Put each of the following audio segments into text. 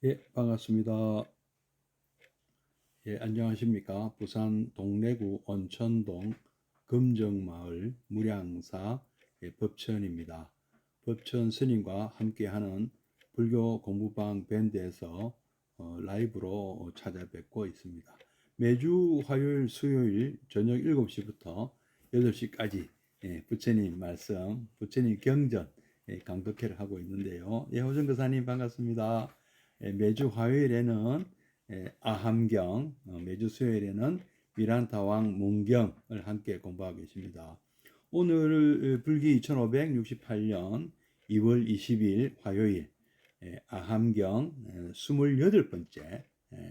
예, 반갑습니다. 예, 안녕하십니까. 부산 동래구 온천동 금정마을 무량사 법천입니다. 법천 스님과 함께하는 불교 공부방 밴드에서 라이브로 찾아뵙고 있습니다. 매주 화요일, 수요일 저녁 7시부터 8시까지 부처님 말씀, 부처님 경전 강독회를 하고 있는데요. 예, 호정 교사님 반갑습니다. 매주 화요일에는 아함경, 매주 수요일에는 미란타왕 문경을 함께 공부하고 계십니다. 오늘 불기 2568년 2월 20일 화요일 아함경 28번째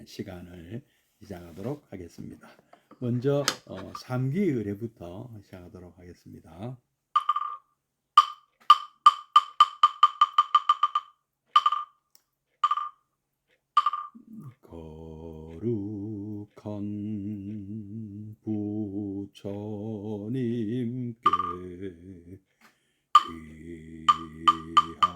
시간을 시작하도록 하겠습니다. 먼저 3기 의례부터 시작하도록 하겠습니다. 거룩한 부처님께 귀합니다.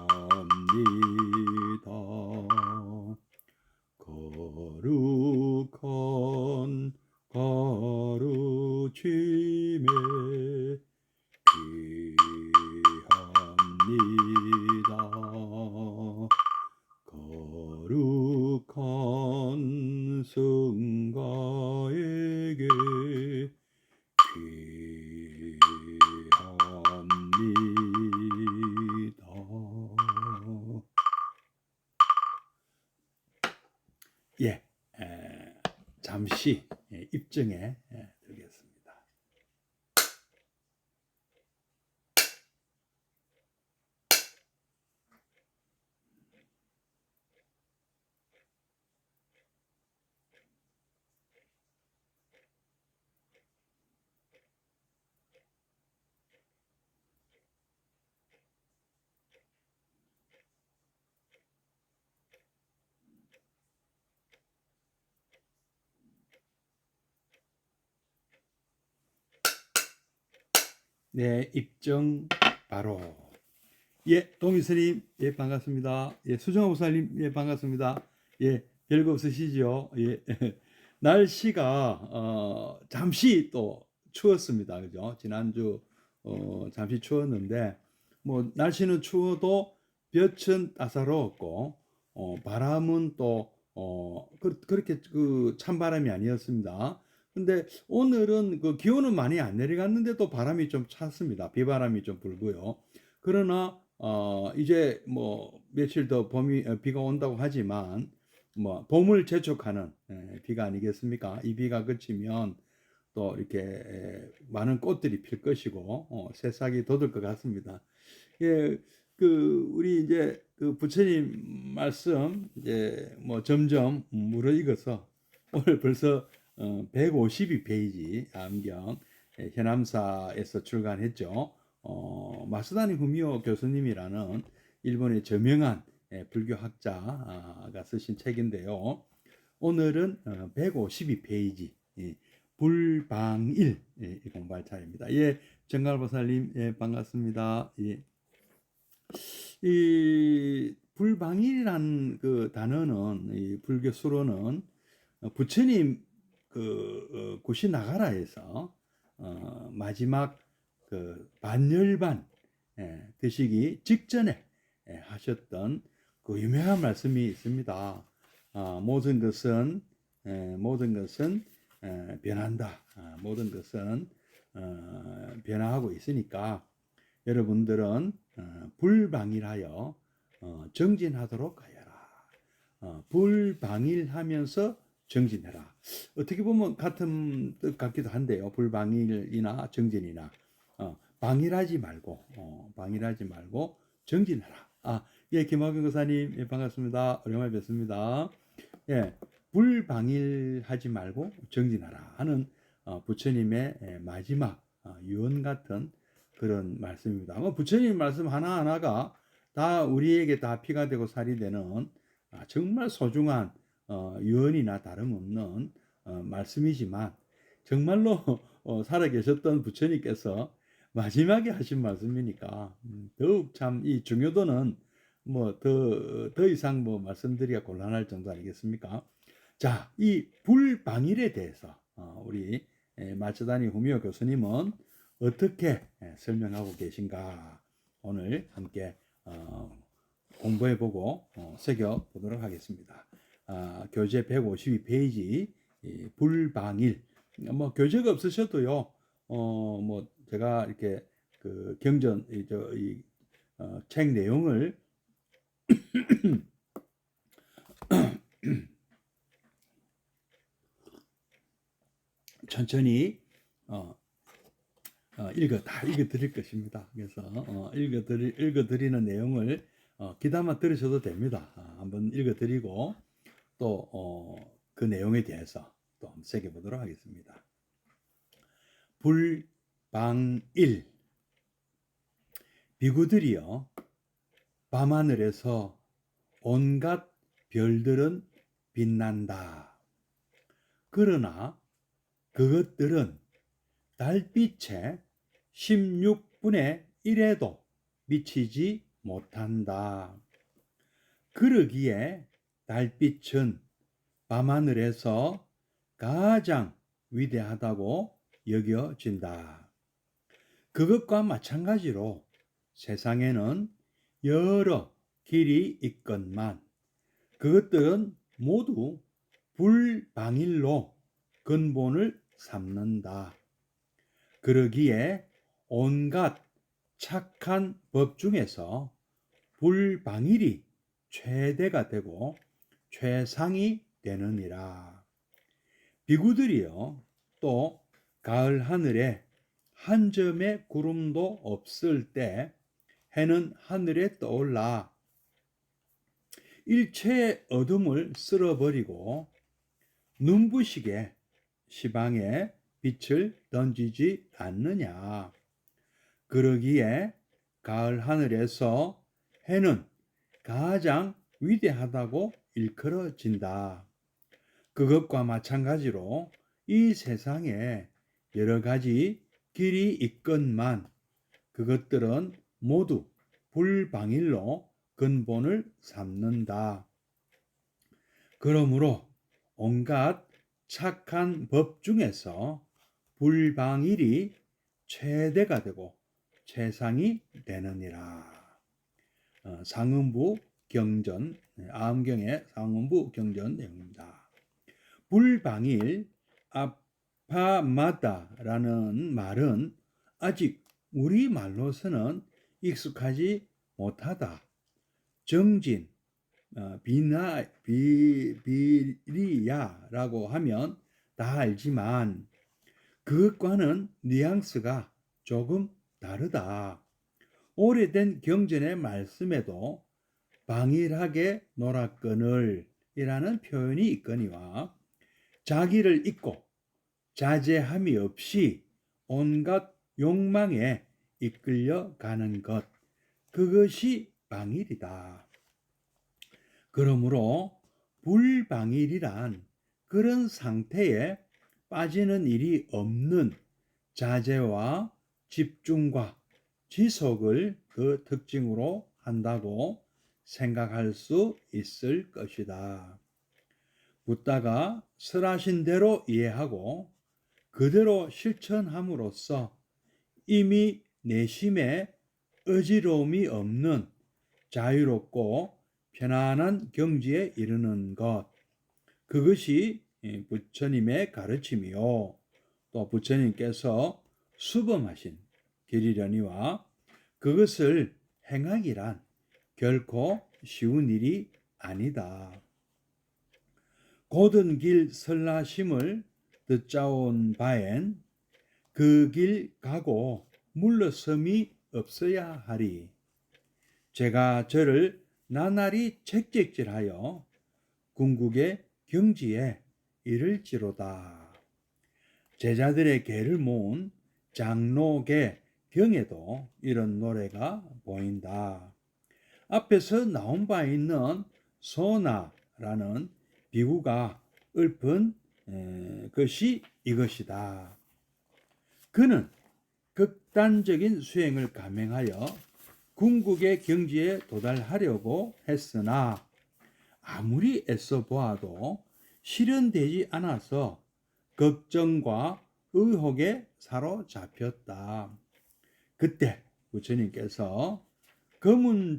거룩한 가르침에 귀합니다. 거룩한 성가에게 귀합니다. 예, 잠시 입증에 들겠습니다. 네, 입증 바로. 예, 동희스님, 예, 반갑습니다. 예, 수정호 목사님, 예, 반갑습니다. 예, 별거 없으시죠? 예, 날씨가 잠시 또 추웠습니다. 그죠? 지난주 잠시 추웠는데 뭐 날씨는 추워도 볕은 따사로웠고 바람은 또 그렇게 그 찬바람이 아니었습니다. 근데 오늘은 그 기온은 많이 안 내려갔는데도 바람이 좀 찼습니다. 비바람이 좀 불고요. 그러나 이제 뭐 며칠 더 비가 온다고 하지만 뭐 봄을 재촉하는 비가 아니겠습니까? 이 비가 그치면 또 이렇게 많은 꽃들이 필 것이고 새싹이 돋을 것 같습니다. 예, 그 우리 이제 그 부처님 말씀 이제 뭐 점점 무르익어서 오늘 벌써 152페이지 암경 현암사에서 출간했죠. 마스다니 후미오 교수님이라는 일본의 저명한 불교학자가 쓰신 책인데요. 오늘은 152페이지 불방일 공부할 차례입니다. 예, 정갈보살님 예, 반갑습니다. 예. 이 불방일이란 그 단어는 이 불교 수로는 부처님 그 구시나가라에서 마지막 그 반열반 드시기 직전에 하셨던 그 유명한 말씀이 있습니다. 모든 것은 변한다. 모든 것은 변화하고 있으니까 여러분들은 불방일하여 정진하도록 하여라. 불방일하면서 정진해라. 어떻게 보면 같은 뜻 같기도 한데요. 불방일이나 정진이나 방일하지 말고 정진해라. 예, 김학영 교사님 예, 반갑습니다. 오랜만에 뵙습니다. 예, 불방일하지 말고 정진하라 하는 부처님의 마지막 유언 같은 그런 말씀입니다. 부처님 말씀 하나하나가 다 우리에게 다 피가 되고 살이 되는 정말 소중한 유언이나 다름없는 말씀이지만 정말로 살아계셨던 부처님께서 마지막에 하신 말씀이니까 더욱 참 이 중요도는 뭐 더 이상 뭐 말씀드리기가 곤란할 정도 아니겠습니까? 자, 이 불방일에 대해서 우리 마츠다니 후미오 교수님은 어떻게 설명하고 계신가 오늘 함께 공부해보고 새겨보도록 하겠습니다. 교재 152페이지 불방일. 뭐 교재가 없으셔도요. 뭐 제가 이렇게 그 경전 책 내용을 천천히 다 읽어 드릴 것입니다. 그래서 읽어 드리는 내용을 귀담아 들으셔도 됩니다. 한번 읽어 드리고 또 그 내용에 대해서 또 한번 새겨 보도록 하겠습니다. 불방일. 비구들이여, 밤하늘에서 온갖 별들은 빛난다. 그러나 그것들은 달빛의 16분의 1에도 미치지 못한다. 그러기에 달빛은 밤하늘에서 가장 위대하다고 여겨진다. 그것과 마찬가지로 세상에는 여러 길이 있건만 그것들은 모두 불방일로 근본을 삼는다. 그러기에 온갖 착한 법 중에서 불방일이 최대가 되고 최상이 되느니라. 비구들이여, 또 가을 하늘에 한 점의 구름도 없을 때 해는 하늘에 떠올라 일체의 어둠을 쓸어버리고 눈부시게 시방에 빛을 던지지 않느냐. 그러기에 가을 하늘에서 해는 가장 위대하다고 일컬어진다. 그것과 마찬가지로 이 세상에 여러 가지 길이 있건만 그것들은 모두 불방일로 근본을 삼는다. 그러므로 온갖 착한 법 중에서 불방일이 최대가 되고 최상이 되느니라. 상음부 경전, 아음경의 상음부 경전 내용입니다. 불방일 아파마다라는 말은 아직 우리말로서는 익숙하지 못하다. 정진, 비리야라고 하면 다 알지만 그것과는 뉘앙스가 조금 다르다. 오래된 경전의 말씀에도 방일하게 놀았거늘 이라는 표현이 있거니와 자기를 잊고 자제함이 없이 온갖 욕망에 이끌려 가는 것, 그것이 방일이다. 그러므로 불방일이란 그런 상태에 빠지는 일이 없는 자제와 집중과 지속을 그 특징으로 한다고 생각할 수 있을 것이다. 붓다가 설하신 대로 이해하고 그대로 실천함으로써 이미 내심에 어지러움이 없는 자유롭고 편안한 경지에 이르는 것, 그것이 부처님의 가르침이요 또 부처님께서 수범하신 길이려니와 그것을 행하기란 결코 쉬운 일이 아니다. 고든 길 설하심을 듣자온 바엔 그 길 가고 물러섬이 없어야 하리. 제가 저를 나날이 책찍질하여 궁극의 경지에 이를지로다. 제자들의 계를 모은 장로계 경에도 이런 노래가 보인다. 앞에서 나온 바 있는 소나라는 비구가 읊은 것이 이것이다. 그는 극단적인 수행을 감행하여 궁극의 경지에 도달하려고 했으나 아무리 애써 보아도 실현되지 않아서 걱정과 의혹에 사로잡혔다. 그때 부처님께서 검은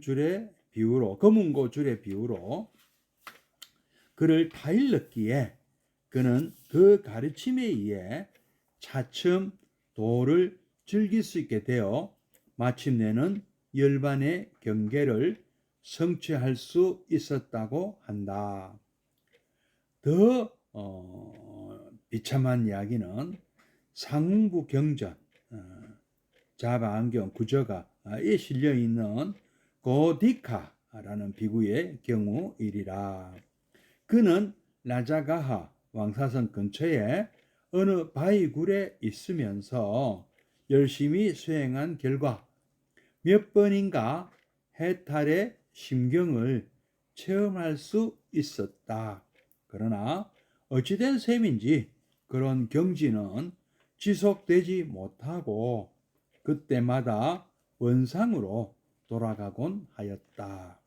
고줄의 비유로 그를 타일렀기에 그는 그 가르침에 의해 차츰 도를 즐길 수 있게 되어 마침내는 열반의 경계를 성취할 수 있었다고 한다. 더 비참한 이야기는 상부 경전 자바안경 구저가에 실려 있는 고디카라는 비구의 경우이리라. 그는 라자가하 왕사성 근처에 어느 바위굴에 있으면서 열심히 수행한 결과 몇 번인가 해탈의 심경을 체험할 수 있었다. 그러나 어찌된 셈인지 그런 경지는 지속되지 못하고 그때마다 원상으로 돌아가곤 하였다.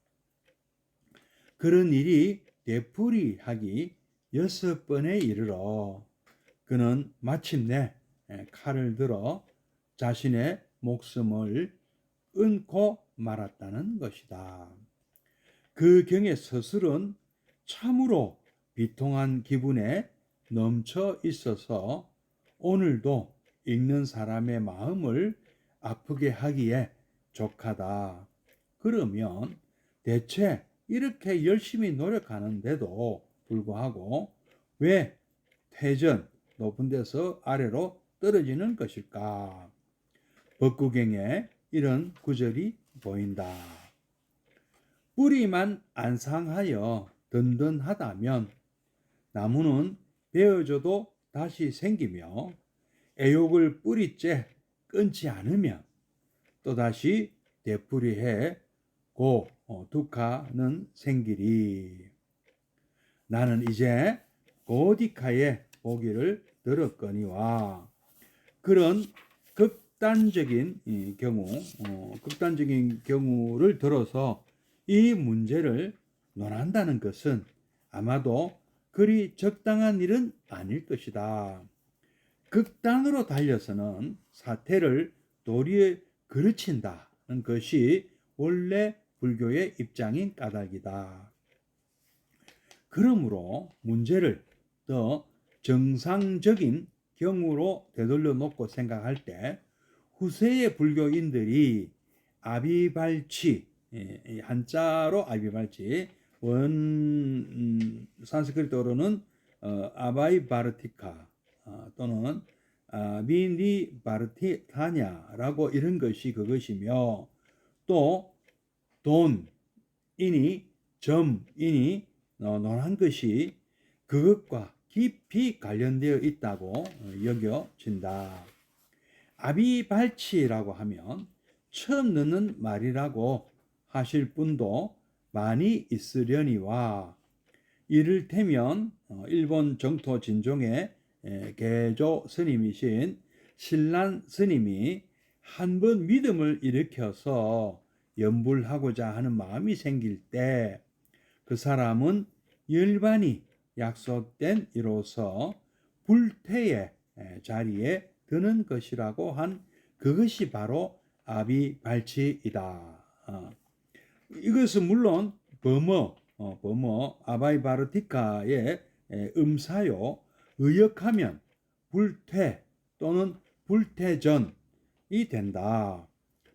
그런 일이 되풀이하기 6번에 이르러 그는 마침내 칼을 들어 자신의 목숨을 끊고 말았다는 것이다. 그 경의 서술은 참으로 비통한 기분에 넘쳐 있어서 오늘도 읽는 사람의 마음을 아프게 하기에 족하다. 그러면 대체 이렇게 열심히 노력하는데도 불구하고 왜 퇴전, 높은 데서 아래로 떨어지는 것일까? 법구경에 이런 구절이 보인다. 뿌리만 안 상하여 든든하다면 나무는 베어져도 다시 생기며 애욕을 뿌리째 끊지 않으면 또다시 되풀이해 두카는 생기리. 나는 이제 고디카의 보기를 들었거니와 그런 극단적인 경우를 들어서 이 문제를 논한다는 것은 아마도 그리 적당한 일은 아닐 것이다. 극단으로 달려서는 사태를 도리에 그르친다는 것이 원래 불교의 입장인 까닭이다. 그러므로 문제를 더 정상적인 경우로 되돌려 놓고 생각할 때 후세의 불교인들이 아비발치, 한자로 아비발치, 산스크리트어로는 아바이바르티카 또는 미니바르티타냐라고 이런 것이 그것이며 또 돈이니 점이니 논한 것이 그것과 깊이 관련되어 있다고 여겨진다. 아비발치라고 하면 처음 듣는 말이라고 하실 분도 많이 있으려니와 이를테면 일본 정토 진종의 개조 스님이신 신란 스님이 한 번 믿음을 일으켜서 연불하고자 하는 마음이 생길 때 그 사람은 열반이 약속된 이로서 불퇴의 자리에 드는 것이라고 한 그것이 바로 아비발치이다. 이것은 물론 범어 아바이바르티카의 음사요. 의역하면 불퇴 또는 불퇴전이 된다.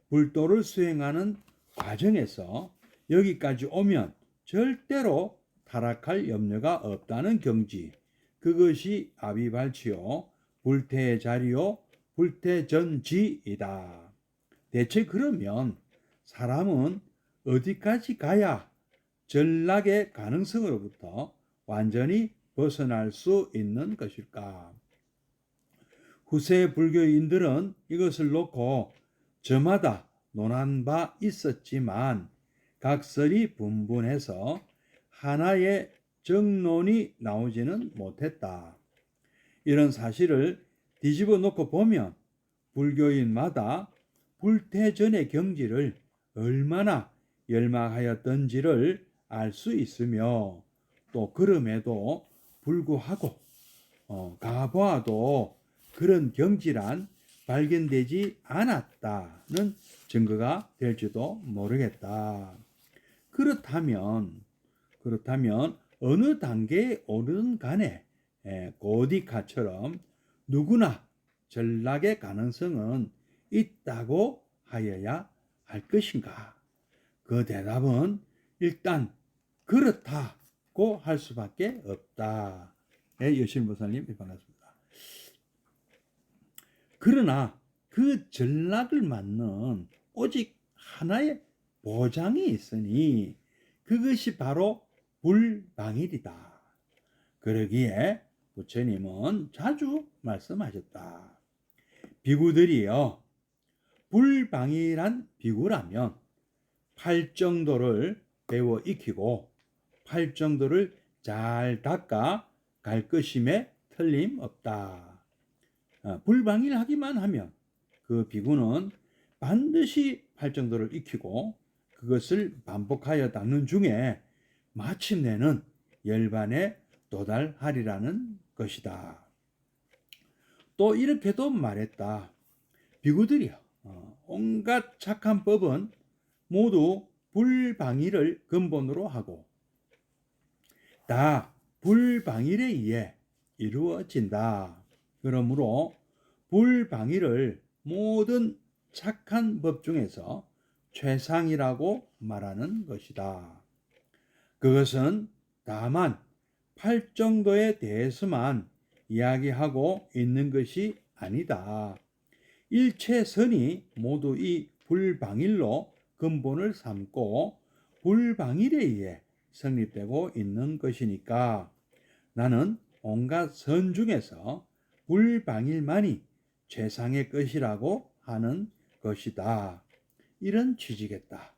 불도를 수행하는 과정에서 여기까지 오면 절대로 타락할 염려가 없다는 경지. 그것이 아비발치요. 불퇴의 자리요. 불퇴전지이다. 대체 그러면 사람은 어디까지 가야 전락의 가능성으로부터 완전히 벗어날 수 있는 것일까? 후세 불교인들은 이것을 놓고 저마다 논한 바 있었지만 각설이 분분해서 하나의 정론이 나오지는 못했다. 이런 사실을 뒤집어 놓고 보면 불교인마다 불퇴전의 경지를 얼마나 열망하였던지를 알 수 있으며 또 그럼에도 불구하고 가보아도 그런 경질한 발견되지 않았다는 증거가 될지도 모르겠다. 그렇다면 어느 단계에 오르든 간에 고디카처럼 누구나 전락의 가능성은 있다고 하여야 할 것인가? 그 대답은 일단 그렇다고 할 수밖에 없다. 여신 목사님 반갑습니다. 그러나 그 전락을 맞는 오직 하나의 보장이 있으니 그것이 바로 불방일이다. 그러기에 부처님은 자주 말씀하셨다. 비구들이여, 불방일한 비구라면 팔정도를 배워 익히고 팔정도를 잘 닦아 갈 것임에 틀림없다. 불방일하기만 하면 그 비구는 반드시 팔정도를 익히고 그것을 반복하여 닦는 중에 마침내는 열반에 도달하리라는 것이다. 또 이렇게도 말했다. 비구들이여, 온갖 착한 법은 모두 불방일을 근본으로 하고 다 불방일에 의해 이루어진다. 그러므로 불방일을 모든 착한 법 중에서 최상이라고 말하는 것이다. 그것은 다만 팔정도에 대해서만 이야기하고 있는 것이 아니다. 일체선이 모두 이 불방일로 근본을 삼고 불방일에 의해 성립되고 있는 것이니까 나는 온갖 선 중에서 불방일만이 최상의 것이라고 하는 것이다. 이런 취지겠다.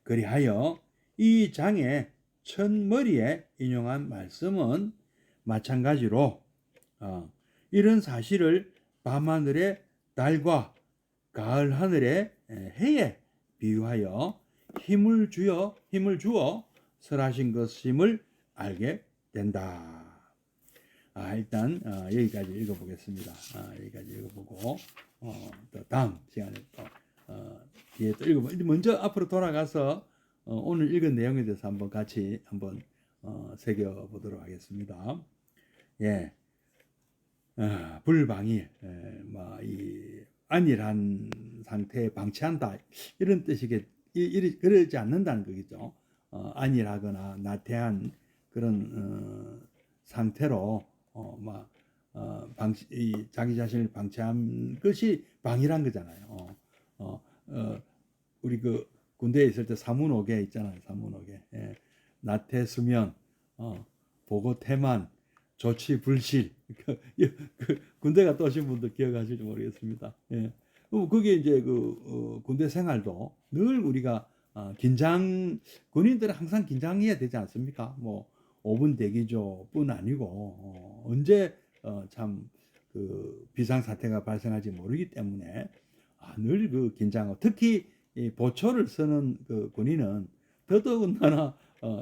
그리하여 이 장의 첫머리에 인용한 말씀은 마찬가지로 이런 사실을 밤하늘의 달과 가을 하늘의 해에 비유하여 힘을 주어 설하신 것임을 알게 된다. 일단 여기까지 읽어보겠습니다. 여기까지 읽어보고 또 다음 시간에 또 뒤에 또 읽어보. 먼저 앞으로 돌아가서 오늘 읽은 내용에 대해서 한번 같이 한번 새겨보도록 하겠습니다. 예, 불방일, 이 안일한 상태에 방치한다 이런 뜻이겠. 그러지 않는다는 거겠죠. 안일하거나 나태한 그런 상태로 자기 자신을 방치한 것이 방이란 거잖아요. 우리 그 군대에 있을 때 사문오개 있잖아요. 사문오개. 예. 나태수면, 보고태만, 조치불실. 군대 갔다 오신 분들 기억하실지 모르겠습니다. 예. 그게 이제 군대 생활도 늘 우리가 군인들은 항상 긴장해야 되지 않습니까? 5분 대기조뿐 아니고 언제 참 비상사태가 발생할지 모르기 때문에 늘 긴장하고 특히 이 보초를 쓰는 군인은 더더군다나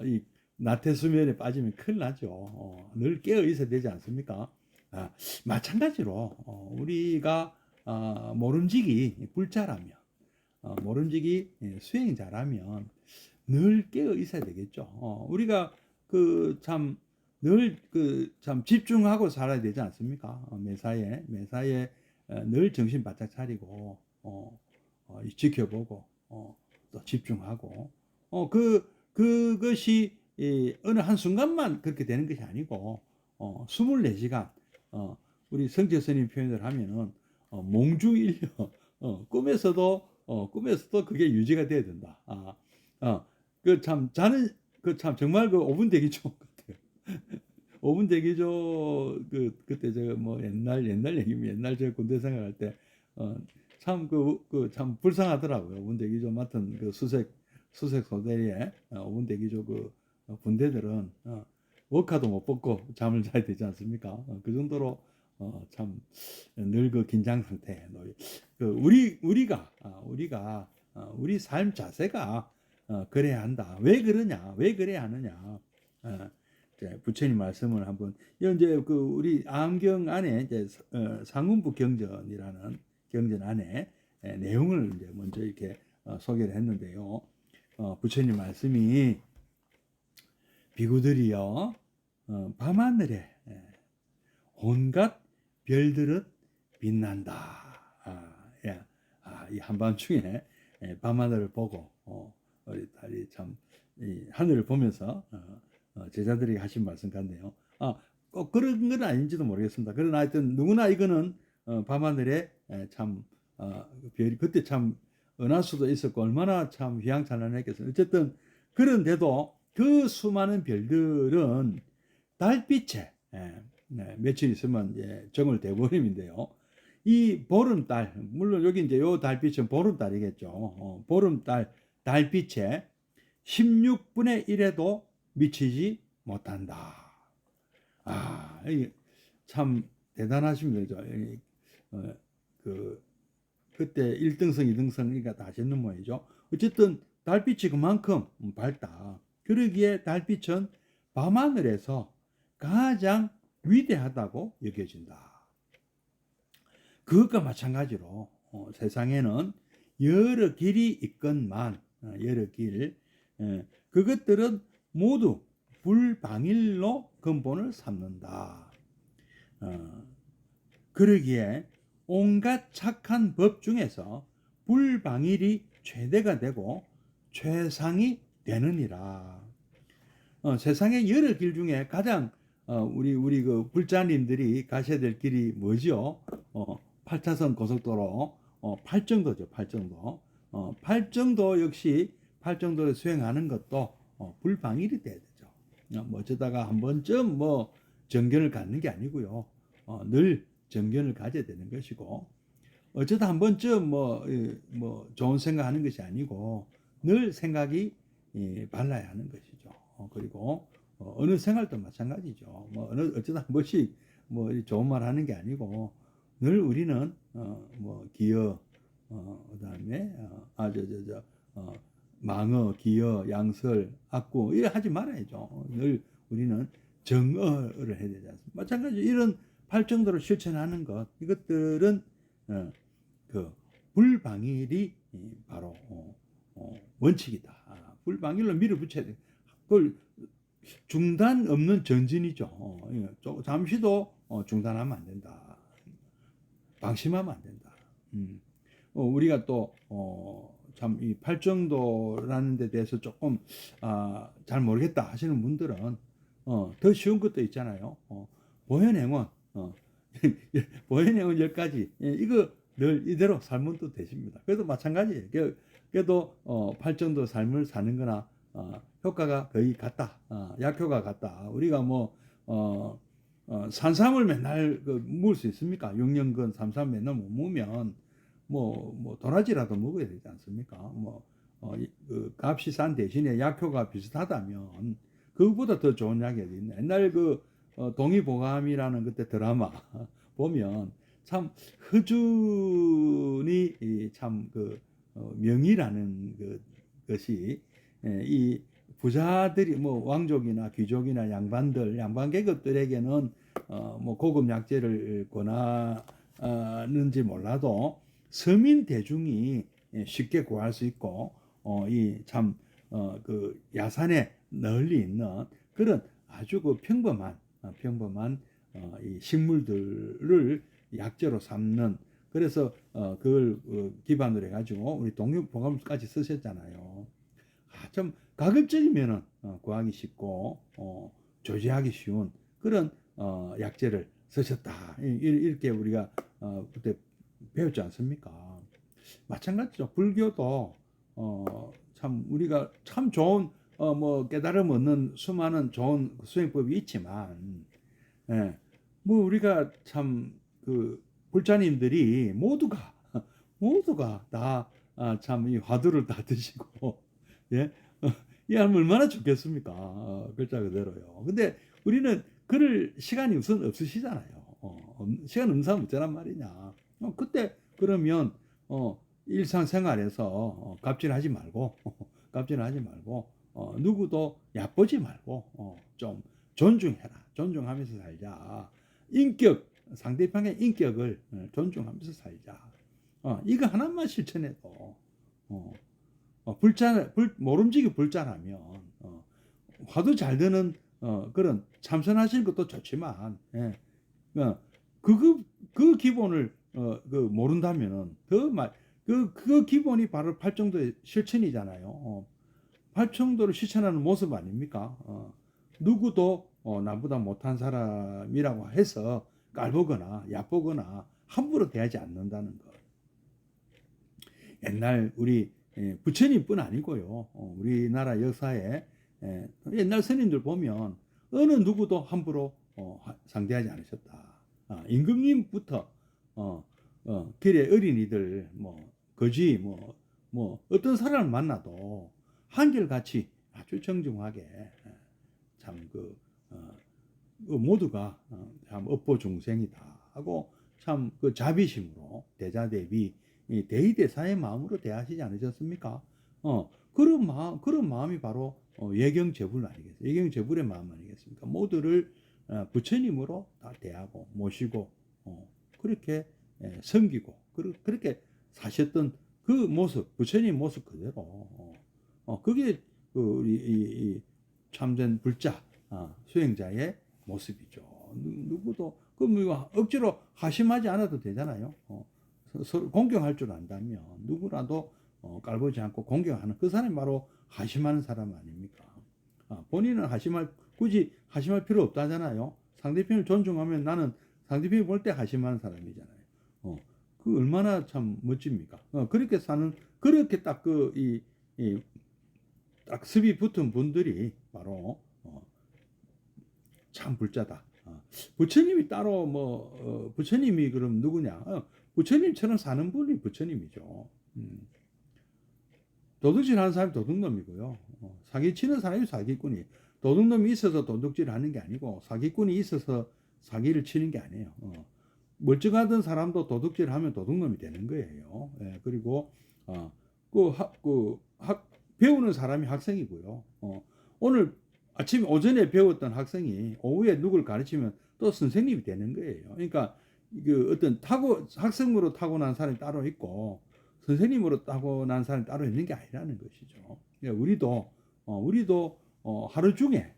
이 나태수면에 빠지면 큰일 나죠. 늘 깨어 있어야 되지 않습니까? 마찬가지로 우리가 모름지기 불자라면 모름지기 수행자라면 늘 깨어 있어야 되겠죠. 우리가 참 늘 참 집중하고 살아야 되지 않습니까? 매사에 늘 정신 바짝 차리고 지켜보고 또 집중하고 그것이 어느 한 순간만 그렇게 되는 것이 아니고 24시간 우리 성철 스님 표현을 하면은 몽중일녀 꿈에서도 그게 유지가 돼야 된다. 자는 참 정말 5분 대기조 같아요. 5분 대기조 그때 제가 옛날 얘기면 옛날 제가 군대 생활할 때 참 참 불쌍하더라고요. 5분 대기조 맡은 수색 소대리에 5분 대기조 군대들은 워카도 못 벗고 잠을 자야 되지 않습니까? 그 정도로 참 늘 긴장 상태에 우리가 우리 삶 자세가 그래야 한다. 왜 그러냐? 왜 그래야 하느냐? 부처님 말씀을 한번 이제 그 우리 암경 안에 이제 상운부 경전이라는 경전 안에 내용을 이제 먼저 이렇게 소개를 했는데요. 부처님 말씀이 비구들이여 밤하늘에 온갖 별들은 빛난다. 이 한밤중에 밤하늘을 보고 우리 딸이 참 하늘을 보면서 제자들이 하신 말씀 같네요. 꼭 그런 건 아닌지도 모르겠습니다. 그러나 하여튼 누구나 이거는 밤하늘에 참 별이 그때 참 은하수도 있었고 얼마나 참 휘황찬란했겠어요. 어쨌든 그런데도 그 수많은 별들은 달빛에 며칠 있으면 이제 정월 대보름인데요. 이 보름달, 물론 여기 이제 요 달빛은 보름달이겠죠. 보름달 달빛에 16분의 1에도 미치지 못한다. 참 대단하십니다. 그때 1등성, 2등성이니까 다 하셨는 모양이죠. 어쨌든 달빛이 그만큼 밝다. 그러기에 달빛은 밤하늘에서 가장 위대하다고 여겨진다. 그것과 마찬가지로 세상에는 여러 길이 있건만 여러 길 그것들은 모두 불방일로 근본을 삼는다. 그러기에 온갖 착한 법 중에서 불방일이 최대가 되고 최상이 되느니라. 세상의 여러 길 중에 가장 우리 그 불자님들이 가셔야 될 길이 뭐죠? 8차선 고속도로 8정도죠. 8정도. 8정도 역시 8정도를 수행하는 것도 불방일이 돼야 되죠. 뭐 어쩌다가 한 번쯤 뭐 정견을 갖는 게 아니고요. 늘 정견을 가져야 되는 것이고 어쩌다 한 번쯤 뭐 좋은 생각하는 것이 아니고 늘 생각이 발라야 하는 것이죠. 그리고 어느 생활도 마찬가지죠. 뭐 어쩌다 한 번씩 뭐 좋은 말 하는 게 아니고 늘 우리는 뭐 기여 그다음에 망어, 기여, 양설, 악구 이래 하지 말아야죠. 늘 우리는 정어를 해야 되지 않습니까? 마찬가지로 이런 팔정도를 실천하는 것 이것들은 그 불방일이 바로 원칙이다. 불방일로 밀어붙여야 돼. 그걸 중단 없는 전진이죠. 잠시도 중단하면 안 된다. 방심하면 안 된다. 우리가 또 참 이 팔정도라는 데 대해서 조금 잘 모르겠다 하시는 분들은 더 쉬운 것도 있잖아요. 보현행원 보현행원 10가지 이거 늘 이대로 살면 또 되십니다. 그래도 마찬가지예요. 그래도 팔정도 삶을 사는 거나 효과가 거의 같다. 약효가 같다. 우리가 뭐 산삼을 맨날 먹을 수 있습니까? 6년근 산삼 맨날 못 먹으면 뭐 도라지라도 먹어야 되지 않습니까? 그 값이 싼 대신에 약효가 비슷하다면 그것보다 더 좋은 약이 어디 있나? 옛날 동의보감이라는 그때 드라마 보면 참 허준이 참 명의라는 것이 이 부자들이 뭐 왕족이나 귀족이나 양반 계급들에게는 뭐 고급 약재를 권하는지 몰라도 서민 대중이 쉽게 구할 수 있고 이 참 그 야산에 널리 있는 그런 아주 평범한 이 식물들을 약재로 삼는 그래서 그걸 기반으로 해가지고 우리 동의보감까지 쓰셨잖아요. 좀 가급적이면은 구하기 쉽고 조제하기 쉬운 그런 약재를 쓰셨다 이렇게 우리가 그때 배웠지 않습니까? 마찬가지죠. 불교도 참 우리가 참 좋은 뭐 깨달음 얻는 수많은 좋은 수행법이 있지만 뭐 우리가 참 그 불자님들이 모두가 다 참 이 화두를 다 드시고 예? 이 하면 얼마나 좋겠습니까? 글자 그대로요. 근데 우리는 그럴 시간이 우선 없으시잖아요. 시간 없는 사람 어쩌란 말이냐. 그때 그러면 일상생활에서 갑질하지 말고 갑질하지 말고 누구도 얕보지 말고 좀 존중해라. 존중하면서 살자. 인격 상대방의 인격을 존중하면서 살자. 이거 하나만 실천해도 모름지기 불자라면 화도 잘 드는 그런 참선하시는 것도 좋지만 예. 그 기본을 모른다면은 그 기본이 바로 팔정도의 실천이잖아요. 팔정도를 실천하는 모습 아닙니까? 누구도 나보다 못한 사람이라고 해서 깔보거나 얕보거나 함부로 대하지 않는다는 것. 옛날 우리 부처님뿐 아니고요. 우리나라 역사에 옛날 스님들 보면 어느 누구도 함부로 상대하지 않으셨다. 임금님부터 길에 어린이들 거지 어떤 사람을 만나도 한결같이 아주 정중하게 참 모두가 참 업보중생이다 하고 참 그 자비심으로 대자대비 대의대사의 마음으로 대하시지 않으셨습니까? 그런 마음이 바로 예경제불 아니겠습니까? 예경제불의 마음 아니겠습니까? 모두를 부처님으로 다 대하고 모시고 그렇게 섬기고 그렇게 사셨던 그 모습, 부처님 모습 그대로 그게 우리 이 참된 불자 수행자의 모습이죠. 누구도 억지로 하심하지 않아도 되잖아요. 서로 공경할 줄 안다면 누구라도 깔보지 않고 공경하는 그 사람이 바로 하심하는 사람 아닙니까? 본인은 굳이 하심할 필요 없다잖아요. 상대편을 존중하면 나는 상대편이 볼 때 하심하는 사람이잖아요. 그 얼마나 참 멋집니까? 그렇게 딱 딱 습이 붙은 분들이 바로 참 불자다. 부처님이 따로 부처님이 그럼 누구냐? 부처님처럼 사는 분이 부처님이죠. 도둑질 하는 사람이 도둑놈이고요. 사기치는 사람이 사기꾼이. 도둑놈이 있어서 도둑질 하는 게 아니고 사기꾼이 있어서 사기를 치는 게 아니에요. 멀쩡하던 사람도 도둑질 하면 도둑놈이 되는 거예요. 예, 그리고 배우는 사람이 학생이고요. 오늘 오전에 배웠던 학생이 오후에 누굴 가르치면 또 선생님이 되는 거예요. 그러니까 어떤 학생으로 타고난 사람이 따로 있고 선생님으로 타고난 사람이 따로 있는 게 아니라는 것이죠. 그러니까 우리도 하루 중에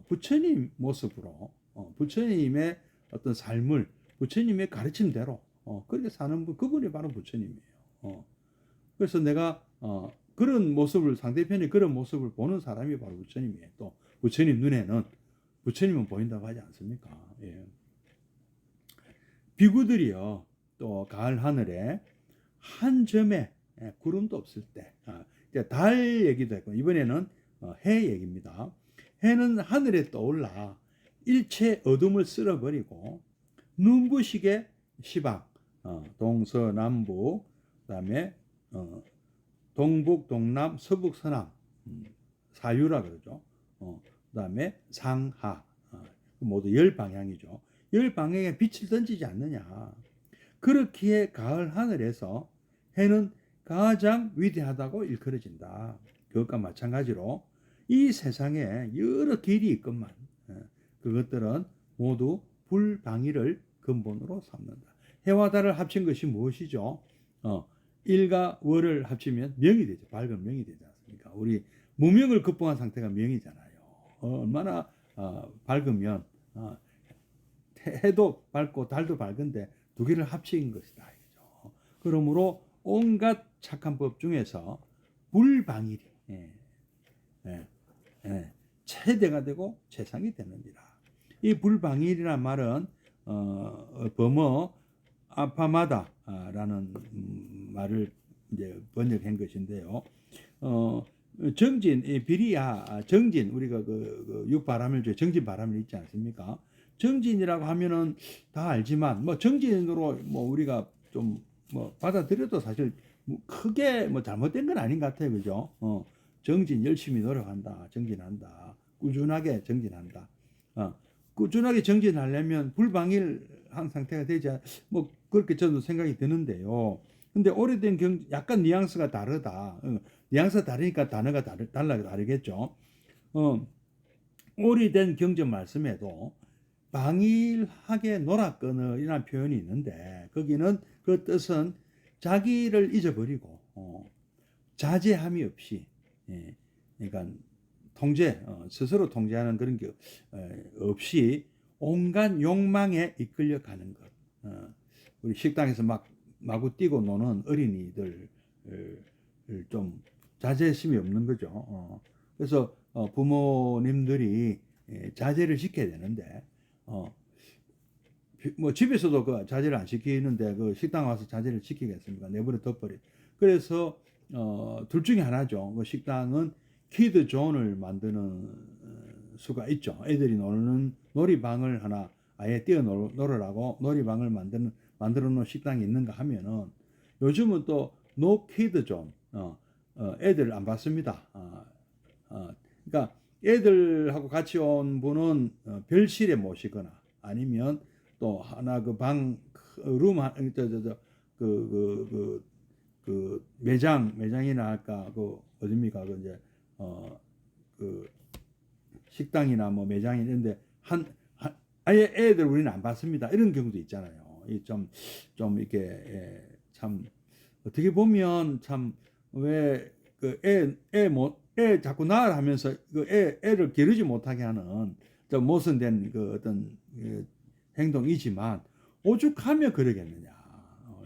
부처님 모습으로 부처님의 어떤 삶을 부처님의 가르침대로 그렇게 사는 분, 그분이 바로 부처님이에요. 그래서 내가 그런 모습을 상대편이 그런 모습을 보는 사람이 바로 부처님이에요. 또 부처님 눈에는 부처님은 보인다고 하지 않습니까? 예. 비구들이요 또 가을 하늘에 한 점의 구름도 없을 때 달 얘기도 했고 이번에는 해 얘기입니다. 해는 하늘에 떠올라 일체 어둠을 쓸어버리고 눈부시게 시방 동서남북 그다음에 동북 동남 서북 서남 사유라 그러죠. 그다음에 상하 모두 열 방향이죠. 열 방향에 빛을 던지지 않느냐. 그렇기에 가을 하늘에서 해는 가장 위대하다고 일컬어진다. 그것과 마찬가지로 이 세상에 여러 길이 있건만 그것들은 모두 불방위를 근본으로 삼는다. 해와 달을 합친 것이 무엇이죠? 일과 월을 합치면 명이 되죠. 밝은 명이 되지 않습니까? 우리 무명을 극복한 상태가 명이잖아요. 얼마나 밝으면 해도 밝고 달도 밝은데 두 개를 합친 것이다. 그러므로 온갖 착한 법 중에서 불방일이 최대가 되고 최상이 되느니라. 이 불방일이란 말은 범어 아파마다라는 말을 이제 번역한 것인데요. 정진, 비리야, 정진, 우리가 육바람일주에 정진 바람일 있지 않습니까? 정진이라고 하면은 다 알지만, 정진으로 우리가 좀 받아들여도 사실 크게 잘못된 건 아닌 것 같아요. 그죠? 정진, 열심히 노력한다, 정진한다, 꾸준하게 정진한다. 꾸준하게 정진하려면 불방일한 상태가 되지 그렇게 저도 생각이 드는데요. 근데 오래된 약간 뉘앙스가 다르다. 뉘앙스가 다르니까 단어가 다르겠죠. 오래된 경전 말씀에도 방일하게 놀았거늘이라는 표현이 있는데 거기는 그 뜻은 자기를 잊어버리고 자제함이 없이, 예, 그러니까 스스로 통제하는 그런 게 없이 온갖 욕망에 이끌려 가는 것. 우리 식당에서 막 마구 뛰고 노는 어린이들 좀 자제심이 없는 거죠. 그래서 부모님들이 자제를 시켜야 되는데 뭐 집에서도 그 자제를 안 시키는데 그 식당 와서 자제를 시키겠습니까? 내버려 둬버려. 그래서 둘 중에 하나죠. 그 식당은 키드 존을 만드는 수가 있죠. 애들이 노는 놀이방을 하나 아예 뛰어놀으라고 놀이방을 만들어 놓은 식당이 있는가 하면은 요즘은 또 노 키드 존, 애들 안 받습니다. 그러니까 애들하고 같이 온 분은 별실에 모시거나 아니면 또 하나 그 매장이나 할까 그 어딥니까 그 이제 그 식당이나 뭐 매장이 있는데 아예 애들 우리는 안 받습니다. 이런 경우도 있잖아요. 좀 이렇게 참 어떻게 보면 참 왜 그 애 자꾸 낳으라 하면서 그 애를 기르지 못하게 하는 좀 모순된 그 어떤 행동이지만 오죽하면 그러겠느냐.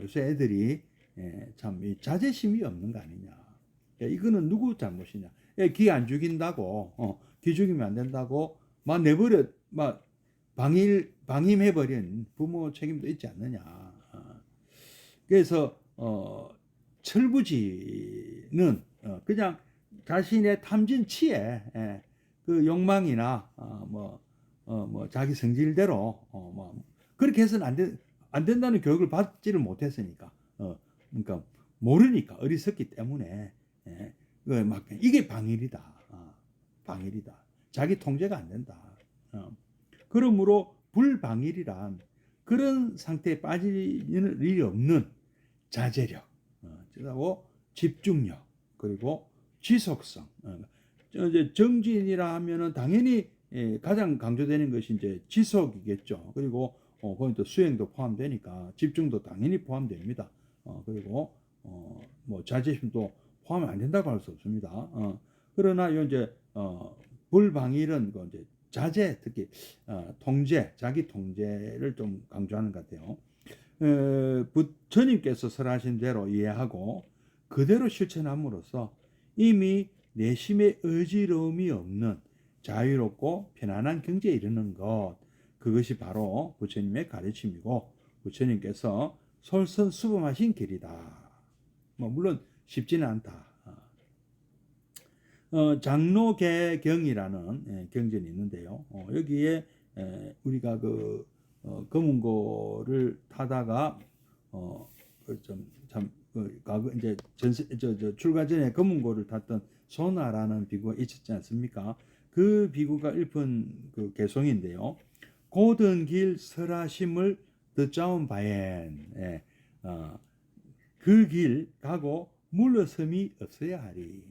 요새 애들이 참 자제심이 없는 거 아니냐. 이거는 누구 잘못이냐. 기 안 죽인다고, 기 죽이면 안 된다고, 막 내버려, 막 방임해버린 부모 책임도 있지 않느냐. 그래서, 철부지는 그냥 자신의 탐진치에 그 욕망이나 뭐 자기 성질대로 뭐 그렇게 해서는 안 된다는 교육을 받지를 못했으니까 그러니까 모르니까 어리석기 때문에 막 이게 방일이다. 방일이다. 자기 통제가 안 된다. 그러므로 불방일이란 그런 상태에 빠지는 일이 없는 자제력, 그리고 집중력, 그리고 지속성. 이제 정진이라 하면은 당연히 가장 강조되는 것이 이제 지속이겠죠. 그리고 거기 또 수행도 포함되니까 집중도 당연히 포함됩니다. 그리고 뭐 자제심도 포함이 안 된다고 할 수 없습니다. 그러나 이제 불방일은 그 이제 자제, 특히 통제, 자기 통제를 좀 강조하는 것 같아요. 부처님께서 설하신 대로 이해하고 그대로 실천함으로써 이미 내심의 어지러움이 없는 자유롭고 편안한 경지에 이르는 것, 그것이 바로 부처님의 가르침이고 부처님께서 솔선수범하신 길이다. 뭐 물론 쉽지는 않다. 장로계경이라는 경전이 있는데요. 여기에 우리가 그 검은고를 타다가 이제 출가 전에 검은고를 탔던 소나라는 비구가 있었지 않습니까? 그 비구가 일픈 그 개송인데요. 고든 길 설하심을 듣자온 바엔 그 길 가고 물러섬이 없어야 하리.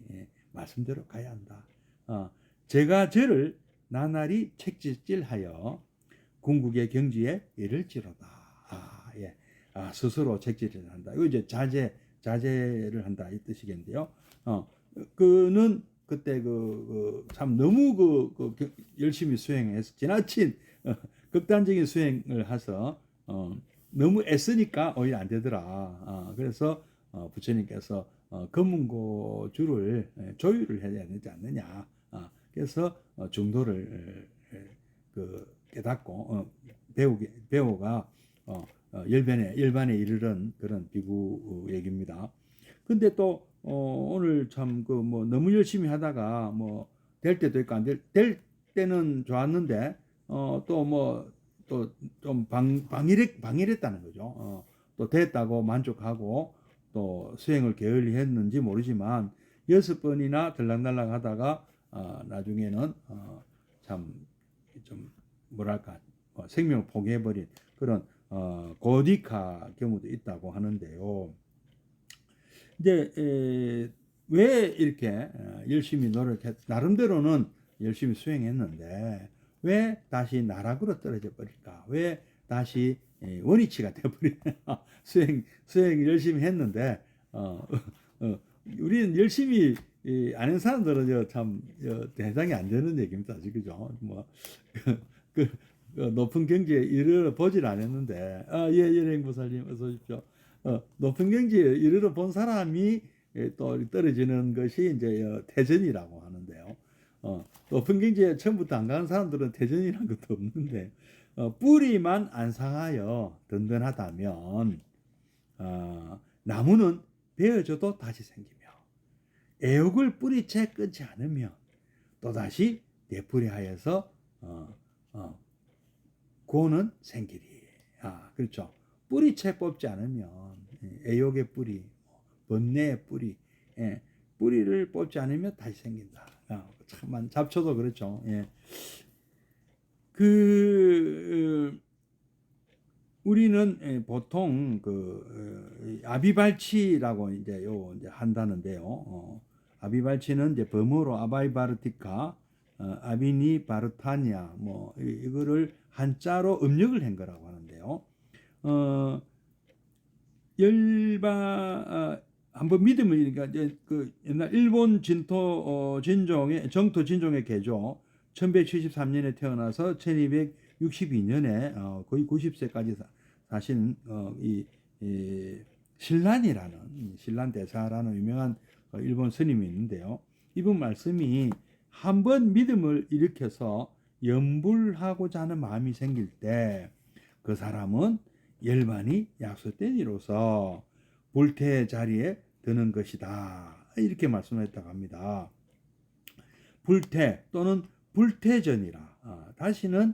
말씀대로 가야 한다. 제가 저를 나날이 책질하여 궁극의 경지에 이를지로다. 예. 스스로 책질을 한다. 이거 이제 자제를 한다 이 뜻이겠는데요. 그는 그때 참 너무 열심히 수행해서 지나친 극단적인 수행을 해서 너무 애쓰니까 오히려 안 되더라. 그래서 부처님께서 검은고 줄을 조율을 해야 되지 않느냐. 그래서 중도를 깨닫고 배우가 열반에 이르는 그런 비구 얘기입니다. 근데 또 오늘 참 뭐 너무 열심히 하다가 뭐 될 때도 있고 안 될 때는 좋았는데 또 뭐 또 좀 방일했다는 거죠. 또 됐다고 만족하고 또 수행을 게을리 했는지 모르지만 6번이나 들락날락 하다가 나중에는 참 좀 뭐랄까 생명을 포기해버린 그런 고딕화 경우도 있다고 하는데요. 이제 왜 이렇게 열심히 노력했 나름대로는 열심히 수행했는데 왜 다시 나락으로 떨어져 버릴까? 왜 다시 원위치가 돼 버리나? 수행 열심히 했는데 우리는 열심히 아는 사람들은 참 대상이 안 되는 얘기입니다. 그죠? 뭐 그, 높은 경지에 이르러 보질 않았는데 예, 일행보살님 어서 오십시오. 높은 경지에 이르러 본 사람이 또 떨어지는 것이 이제 태전이라고 하는데요. 높은 경지에 처음부터 안 가는 사람들은 태전이라는 것도 없는데 뿌리만 안 상하여 든든하다면 나무는 베어져도 다시 생기며 애욕을 뿌리채 끊지 않으면 또다시 되풀이하여서 고는 생기리. 그렇죠. 뿌리채 뽑지 않으면 애욕의 뿌리, 번뇌의 뿌리, 뿌리를 뽑지 않으면 다시 생긴다. 참 잡초도 그렇죠. 예. 우리는 보통 아비발치라고 이제 한다는데요. 아비발치는 이제 범어로 아바이바르티카, 아비니 바르타냐, 뭐 이거를 한자로 음력을 한 거라고 하는데요. 한번 믿으면 그러니까 그 옛날 일본 진토 정토 진종의 개조 1173년에 태어나서 1262년에 거의 90세까지 사신 이 신란이라는 신란 대사라는 유명한 일본 스님이 있는데요. 이분 말씀이 한번 믿음을 일으켜서 염불하고자 하는 마음이 생길 때 그 사람은 열반이 약속된 이로서 불태 자리에 드는 것이다. 이렇게 말씀했다고 합니다. 불태 또는 불태전이라 다시는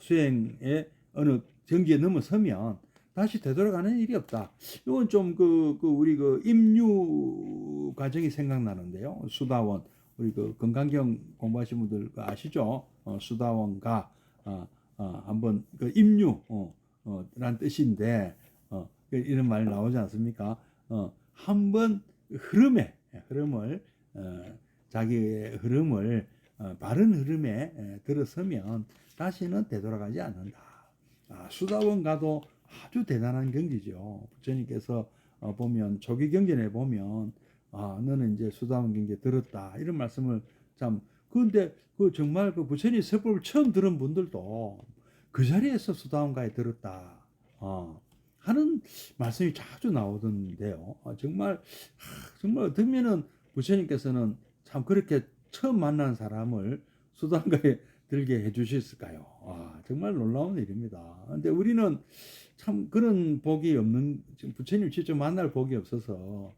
수행의 어느 경지에 넘어서면 다시 되돌아가는 일이 없다. 이건 좀 우리 임류 과정이 생각나는데요. 수다원 우리 건강경 공부하신 분들 아시죠? 수다원가 한번 임류 란 뜻인데 이런 말 나오지 않습니까? 한번 흐름을 자기의 흐름을 바른 흐름에 들어서면 다시는 되돌아가지 않는다. 수다원가도 아주 대단한 경지죠. 부처님께서 보면 조기 경전에 보면 너는 이제 수다원 경지에 들었다 이런 말씀을 참 그런데 정말 부처님 설법을 처음 들은 분들도 그 자리에서 수다원가에 들었다 하는 말씀이 자주 나오던데요. 정말 듣면은 부처님께서는 참 그렇게 처음 만난 사람을 수다원가에 들게 해주셨을까요? 정말 놀라운 일입니다. 근데 우리는 참 그런 복이 없는, 부처님 직접 만날 복이 없어서,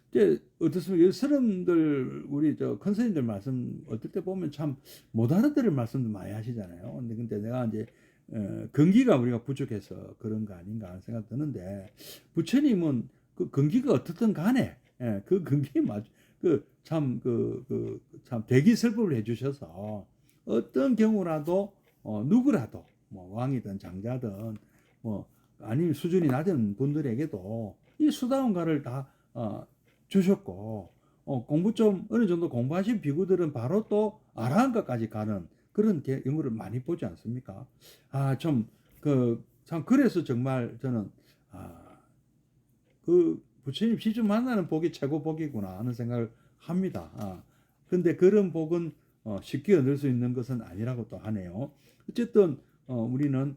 이제 어떻습니까? 스님들, 우리 큰 스님들 말씀, 어떨 때 보면 참 못 알아들을 말씀도 많이 하시잖아요. 근데 내가 이제, 근기가 우리가 부족해서 그런 거 아닌가 하는 생각 드는데, 부처님은 그 근기가 어떻든 간에, 그 근기에 참 대기설법을 해주셔서, 어떤 경우라도 누구라도 뭐 왕이든 장자든 뭐 아니면 수준이 낮은 분들에게도 이 수다원가를 다 주셨고 공부 좀 어느 정도 공부하신 비구들은 바로 또 아라한가까지 가는 그런 경우를 많이 보지 않습니까? 참 그래서 정말 저는 그 부처님 직접 만나는 복이 최고 복이구나 하는 생각을 합니다. 근데 그런 복은 쉽게 얻을 수 있는 것은 아니라고 또 하네요. 어쨌든 우리는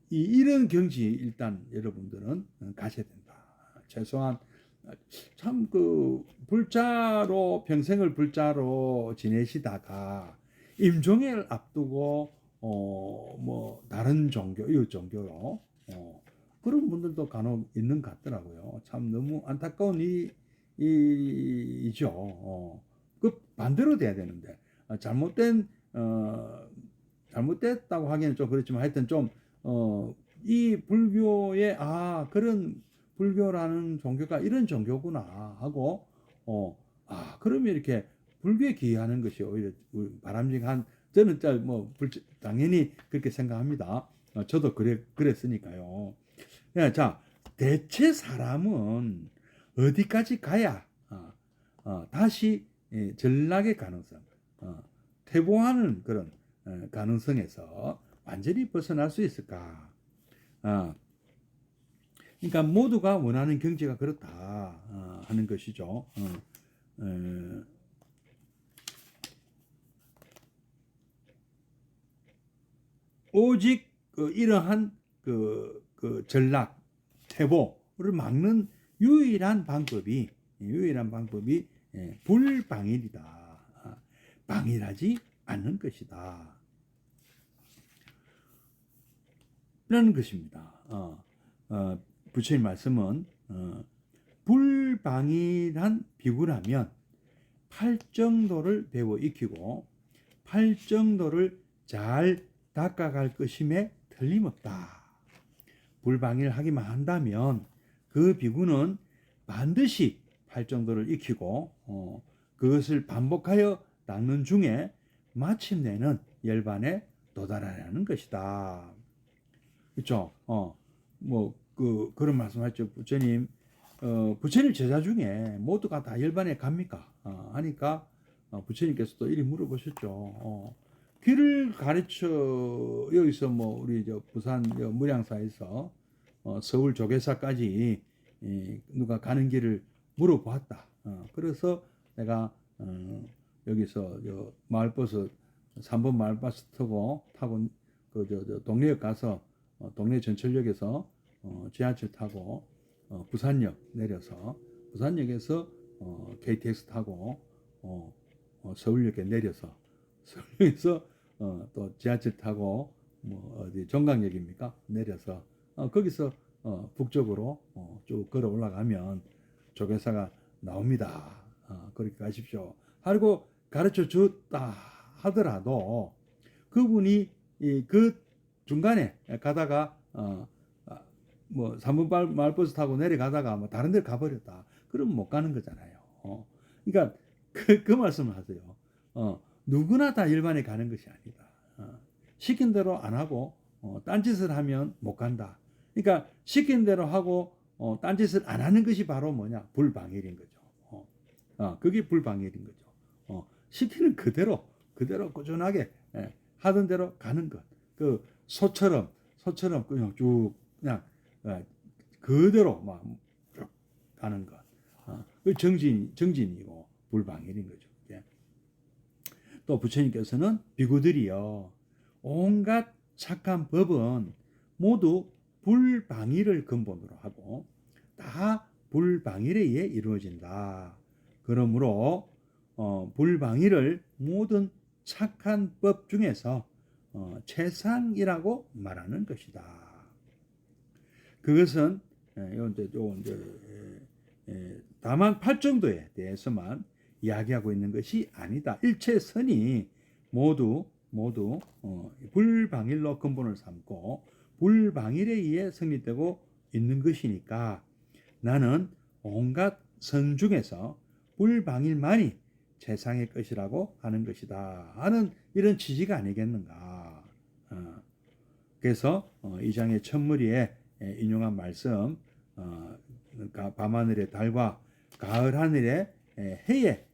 이런 경지 일단 여러분들은 가셔야 된다. 최소한 참 불자로 평생을 불자로 지내시다가 임종을 앞두고 뭐 다른 종교, 이웃 종교로 그런 분들도 간혹 있는 것 같더라고요. 참 너무 안타까운 이죠. 그 반대로 돼야 되는데 잘못됐다고 하기는 좀 그렇지만 하여튼 이 불교에 그런 불교라는 종교가 이런 종교구나 하고 그러면 이렇게 불교에 기여하는 것이 오히려 바람직한 저는 당연히 그렇게 생각합니다. 저도 그랬으니까요. 자, 대체 사람은 어디까지 가야 다시 전락의 가능성, 퇴보하는 그런 가능성에서 완전히 벗어날 수 있을까? 그러니까 모두가 원하는 경제가 그렇다 하는 것이죠. 오직 이러한 전락, 퇴보를 막는 유일한 방법이 불방일이다. 방일하지 않는 것이다. 라는 것입니다. 부처님 말씀은 불방일한 비구라면 팔정도를 배워 익히고 팔정도를 잘 닦아갈 것임에 틀림없다. 불방일하기만 한다면 그 비구는 반드시 팔정도를 익히고 그것을 반복하여 닦는 중에 마침내는 열반에 도달하려는 것이다. 그렇죠? 그런 말씀하셨죠. 부처님 제자 중에 모두가 다 열반에 갑니까? 하니까 부처님께서도 이리 물어보셨죠. 길을 가르쳐 여기서 우리 부산 무량사에서 서울 조계사까지 누가 가는 길을 물어보았다. 그래서 내가 여기서 마을버스 3번 마을버스 타고 동래역 가서 동래 전철역에서 지하철 타고 부산역 내려서 부산역에서 KTX 타고 서울역에 내려서 서울역에서 또 지하철 타고 어디 종강역입니까? 내려서 거기서 북쪽으로 쭉 걸어 올라가면 조계사가 나옵니다. 그렇게 가십시오. 하고 가르쳐 줬다 하더라도 그분이 그 중간에 가다가 3번 마을버스 타고 내려가다가 다른 데를 가버렸다. 그러면 못 가는 거잖아요. 그러니까 그 말씀을 하세요. 누구나 다 일반에 가는 것이 아니다. 시킨 대로 안 하고 딴짓을 하면 못 간다. 그러니까 시킨 대로 하고 딴짓을 안 하는 것이 바로 뭐냐? 불방일인 거죠. 그게 불방일인 거죠. 시키는 그대로 꾸준하게 하던 대로 가는 것. 그 소처럼 그냥 쭉 그냥 그대로 막 쭉 가는 것. 그 정진이고 불방일인 거죠. 또 부처님께서는 비구들이요 온갖 착한 법은 모두 불방일을 근본으로 하고 다 불방일에 의해 이루어진다. 그러므로 불방일을 모든 착한 법 중에서 최상이라고 말하는 것이다. 그것은 다만 팔정도에 대해서만 이야기하고 있는 것이 아니다. 일체선이 모두 불방일로 근본을 삼고 불방일에 의해 성립되고 있는 것이니까 나는 온갖 선 중에서 불방일만이 최상의 것이라고 하는 것이다 하는 이런 취지가 아니겠는가. 그래서 이 장의 첫무리에 인용한 말씀 밤하늘의 달과 가을 하늘의 해에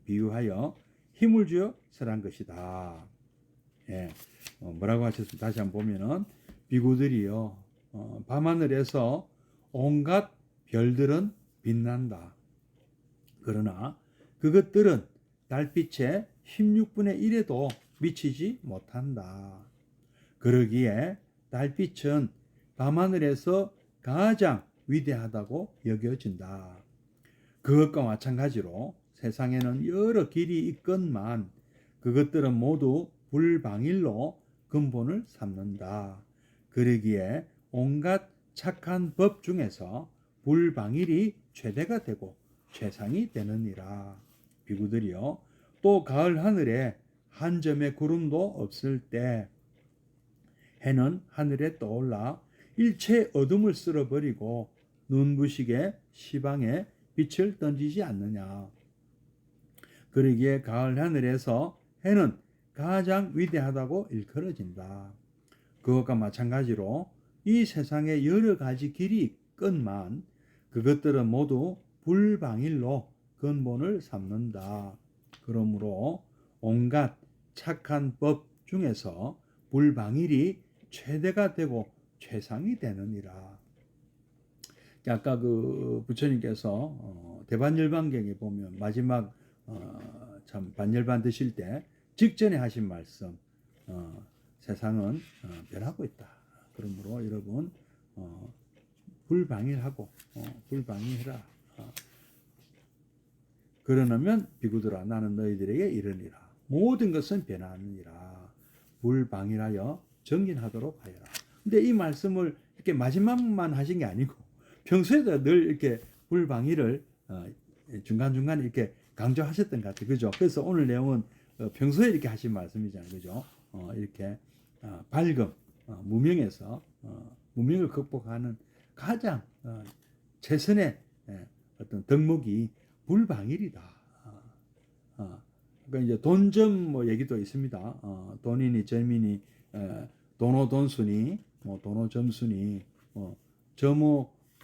비유하여 힘을 주어 설한 것이다. 뭐라고 하셨습니까? 다시 한번 보면은 비구들이요 밤하늘에서 온갖 별들은 빛난다. 그러나 그것들은 달빛의 16분의 1에도 미치지 못한다. 그러기에 달빛은 밤하늘에서 가장 위대하다고 여겨진다. 그것과 마찬가지로 세상에는 여러 길이 있건만 그것들은 모두 불방일로 근본을 삼는다. 그러기에 온갖 착한 법 중에서 불방일이 최대가 되고 최상이 되느니라. 비구들이요 또 가을 하늘에 한 점의 구름도 없을 때 해는 하늘에 떠올라 일체 어둠을 쓸어버리고 눈부시게 시방에 빛을 던지지 않느냐. 그러기에 가을 하늘에서 해는 가장 위대하다고 일컬어진다. 그것과 마찬가지로 이 세상에 여러 가지 길이 건만 그것들은 모두 불방일로 근본을 삼는다. 그러므로 온갖 착한 법 중에서 불방일이 최대가 되고 최상이 되느니라. 아까 그 부처님께서 대반열반경에 보면 마지막 참 반열반 드실 때 직전에 하신 말씀, 세상은 변하고 있다. 그러므로 여러분 불방일하고 불방일해라. 그러면 비구들아 나는 너희들에게 이르니라. 모든 것은 변하느니라. 불방일하여 정진하도록 하여라. 근데 이 말씀을 이렇게 마지막만 하신 게 아니고 평소에도 늘 이렇게 불방일을 중간중간 이렇게 강조하셨던 것 같아요. 그죠? 그래서 오늘 내용은 평소에 이렇게 하신 말씀이잖아요. 그죠? 이렇게 밝음, 무명에서 무명을 극복하는 가장 최선의 어떤 덕목이 불방일이다. 그러니까 이제 돈점 뭐 얘기도 있습니다. 돈이니 점이니 돈오돈순이 뭐 돈오점순이 뭐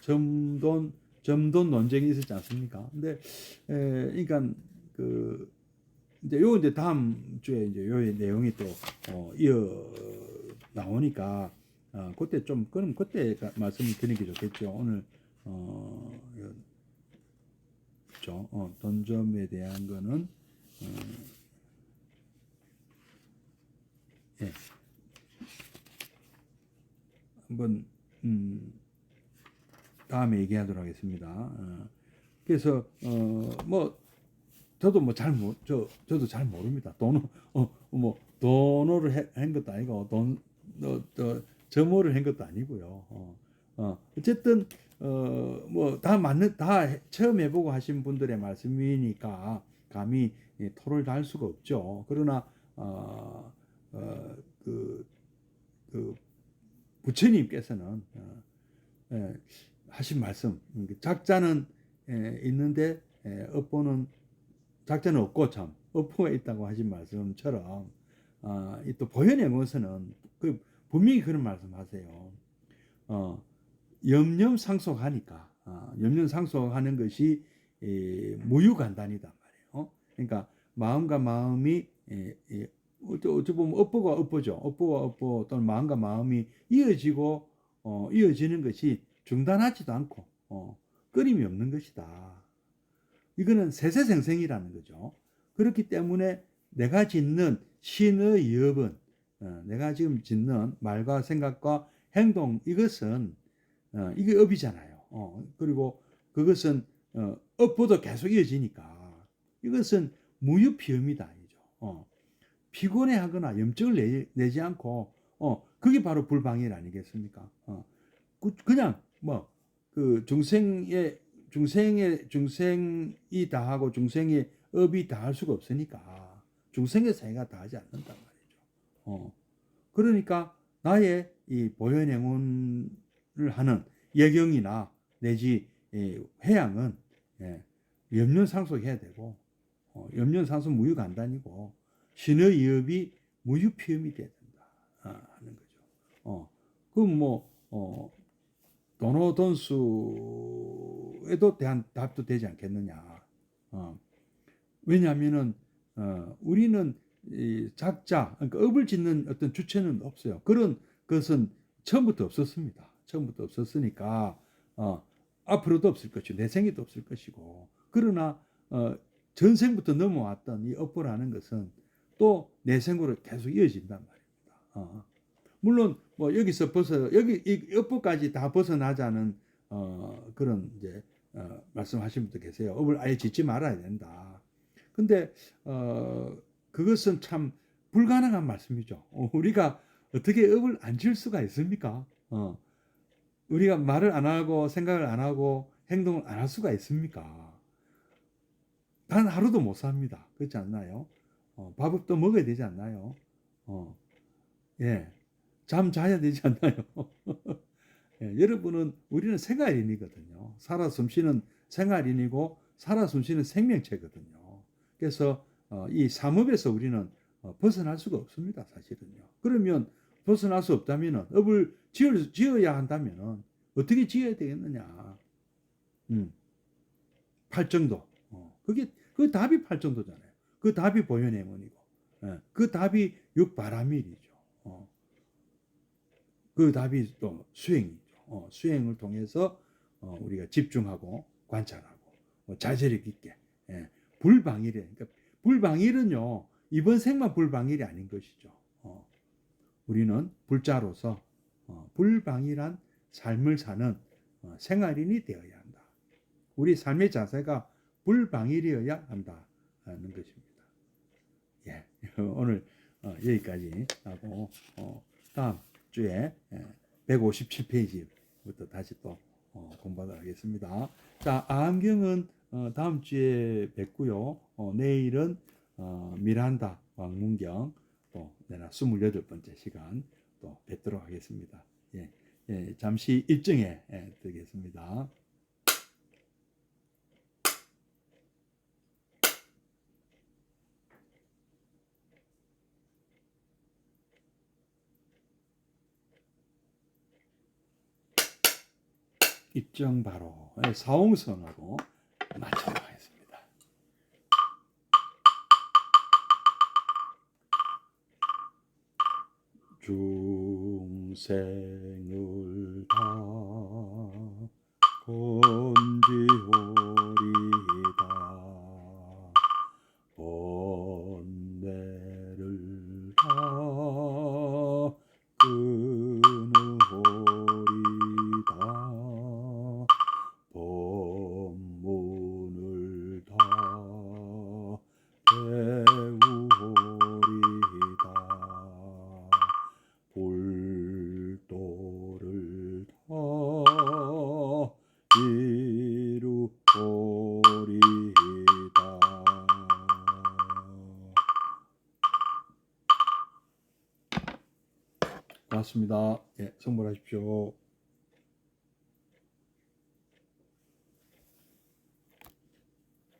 점돈 논쟁이 있었지 않습니까? 근데 그러니까 그 이제 요 이제 다음 주에 이제 요 내용이 또 이어 나오니까 그때 좀 그럼 그때 말씀을 드리는 게 좋겠죠. 오늘 그렇죠. 돈점에 대한 거는 예. 한번 다음에 얘기하도록 하겠습니다. 그래서 뭐 저도 뭐 저도 잘 모릅니다. 뭐 돈어를 한 것도 아니고 점호를 한 것도 아니고요. 어쨌든 뭐 다 처음 해보고 하신 분들의 말씀이니까 감히 토를 달 수가 없죠. 그러나 그 부처님께서는 하신 말씀, 작자는 있는데 업보는 작자는 없고 참 업보가 있다고 하신 말씀처럼 또 보현행어에서는 분명히 그런 말씀하세요. 염념상속하니까 염념상속하는 것이 무유간단이단 말이에요. 그러니까 마음과 마음이 어찌 보면 업보가 업보죠. 업보와 업보 또는 마음과 마음이 이어지고 이어지는 것이 중단하지도 않고 끊임이 없는 것이다. 이거는 세세생생이라는 거죠. 그렇기 때문에 내가 짓는 신의 업은 내가 지금 짓는 말과 생각과 행동 이것은 이게 업이잖아요. 그리고 그것은 업보도 계속 이어지니까 이것은 무유피음이다. 피곤해하거나 염증을 내지 않고 그게 바로 불방일 아니겠습니까? 그냥 뭐 그 중생이 다하고 중생의 업이 다할 수가 없으니까 중생의 사회가 다하지 않는단 말이죠. 그러니까 나의 이 보현행운을 하는 예경이나 내지 회양은 염려상속해야 되고 염려상속 무유간단이고 신의 이업이 무유피음이 돼야 된다 하는 거죠. 그럼 뭐 돈오돈수에도 대한 답도 되지 않겠느냐. 왜냐하면은 우리는 이 작자, 그러니까 업을 짓는 어떤 주체는 없어요. 그런 것은 처음부터 없었습니다. 처음부터 없었으니까 앞으로도 없을 것이고 내생에도 없을 것이고 그러나 전생부터 넘어왔던 이 업보라는 것은 또 내생으로 계속 이어진단 말입니다. 물론 뭐 여기서 여기 이 업보까지 다 벗어나자는 그런 이제 말씀하신 분도 계세요. 업을 아예 짓지 말아야 된다. 근데 그것은 참 불가능한 말씀이죠. 우리가 어떻게 업을 안 질 수가 있습니까? 우리가 말을 안 하고 생각을 안 하고 행동을 안 할 수가 있습니까? 단 하루도 못 삽니다. 그렇지 않나요? 밥도 먹어야 되지 않나요? 예. 잠 자야 되지 않나요? 예, 여러분은 우리는 생활인이거든요. 살아 숨쉬는 생활인이고 살아 숨쉬는 생명체거든요. 그래서 이 삼업에서 우리는 벗어날 수가 없습니다. 사실은요. 그러면 벗어날 수 없다면 업을 지어야 한다면 어떻게 지어야 되겠느냐? 팔정도. 그 답이 팔정도잖아요. 그 답이 보현해문이고, 그 답이 육바라밀이죠. 그 답이 또 수행이죠. 수행을 통해서 우리가 집중하고 관찰하고 자제력 있게 불방일에, 그러니까 불방일은요 이번 생만 불방일이 아닌 것이죠. 우리는 불자로서 불방일한 삶을 사는 생활인이 되어야 한다. 우리 삶의 자세가 불방일이어야 한다는 것입니다. 예, 오늘 여기까지 하고 다음 주에 157페이지부터 다시 또 공부하도록 하겠습니다. 자, 아함경은 다음 주에 뵙고요. 내일은 미란다 왕문경 또 내나 28번째 시간 또 뵙도록 하겠습니다. 예, 잠시 입증해 드리겠습니다. 입증 바로 사홍선하고 맞춰 하겠습니다. 중생을 다 건지오리다 번뇌를 다 끊으오리다 법문을 다 배우오리다 불도를 다 이루오리다. 고맙습니다. 예, 성불하십시오.